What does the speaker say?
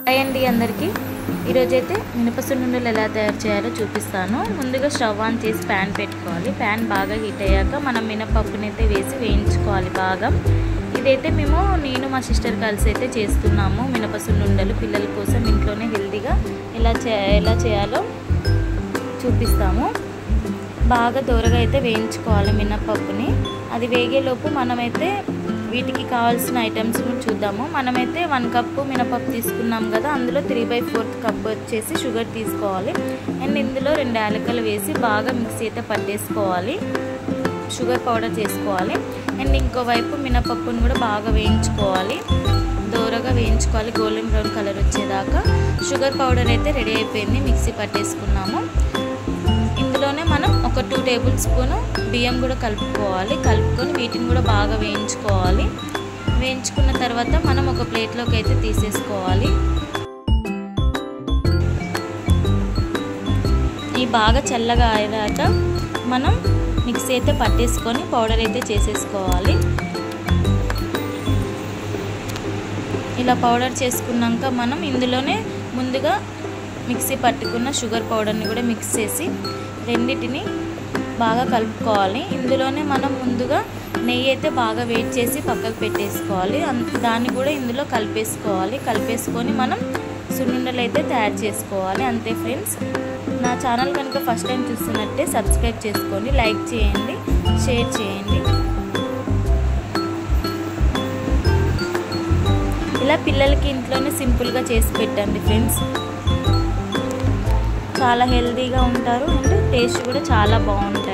Hi అండి అందరికీ ఈరోజైతే మినపసున్నుండలు ఎలా తయారు చేయాలో చూపిస్తాను। ముందుగా స్టవ్ ఆన్ చేసి ప్యాన్ పెట్టుకోవాలి। ప్యాన్ బాగా హీట్ అయ్యాక మనం మినపప్పునైతే వేసి వేయించుకోవాలి బాగా। ఇదైతే నేను మా సిస్టర్ కలిసి అయితే చేస్తున్నాము మినపసున్నుండలు పిల్లల కోసం ఇంట్లోనే హెల్తీగా ఎలా చేయాలో చూపిస్తాము। బాగా దూరగా అయితే వేయించుకోవాలి మినపప్పుని। అది వేగేలోపు మనమైతే వీటికి కావాల్సిన ఐటమ్స్ చూద్దాము। మనమైతే 1 కప్పు మినపప్పు తీసుకున్నాం కదా, అందులో 3/4 కప్ వచ్చేసి షుగర్ తీసుకోవాలి అండ్ ఇందులో 2 యాలకులు వేసి బాగా మిక్సీ అయితే పట్టేసుకోవాలి, షుగర్ పౌడర్ చేసుకోవాలి। అండ్ ఇంకోవైపు మినపప్పును కూడా బాగా వేయించుకోవాలి, దూరగా వేయించుకోవాలి, గోల్డెన్ బ్రౌన్ కలర్ వచ్చేదాకా। షుగర్ పౌడర్ అయితే రెడీ అయిపోయింది, మిక్సీ పట్టేసుకున్నాము। ఇందులోనే మనం ఒక 2 టేబుల్ స్పూన్ బియ్యం కూడా కలుపుకొని వీటిని కూడా బాగా వేయించుకోవాలి। వేయించుకున్న తర్వాత మనం ఒక ప్లేట్లోకి అయితే తీసేసుకోవాలి। ఈ బాగా చల్లగా అయ్యాక మనం మిక్సీ అయితే పట్టేసుకొని పౌడర్ అయితే చేసేసుకోవాలి। ఇలా పౌడర్ చేసుకున్నాక మనం ఇందులోనే ముందుగా మిక్సీ పట్టుకున్న షుగర్ పౌడర్ని కూడా మిక్స్ చేసి రెండింటిని బాగా కలుపుకోవాలి। ఇందులోనే మనం ముందుగా నెయ్యి అయితే బాగా వేడి చేసి పక్కకు పెట్టేసుకోవాలి, దాన్ని కూడా ఇందులో కలిపేసుకొని మనం సున్నుండలు అయితే తయారు చేసుకోవాలి। అంతే ఫ్రెండ్స్, నా ఛానల్ కనుక ఫస్ట్ టైం చూస్తున్నట్టే సబ్స్క్రైబ్ చేసుకోండి, లైక్ చేయండి, షేర్ చేయండి। ఇలా పిల్లలకి ఇంట్లోనే సింపుల్గా చేసి పెట్టండి ఫ్రెండ్స్, చాలా హెల్తీగా ఉంటారు అండ్ టేస్ట్ కూడా చాలా బాగుంటుంది।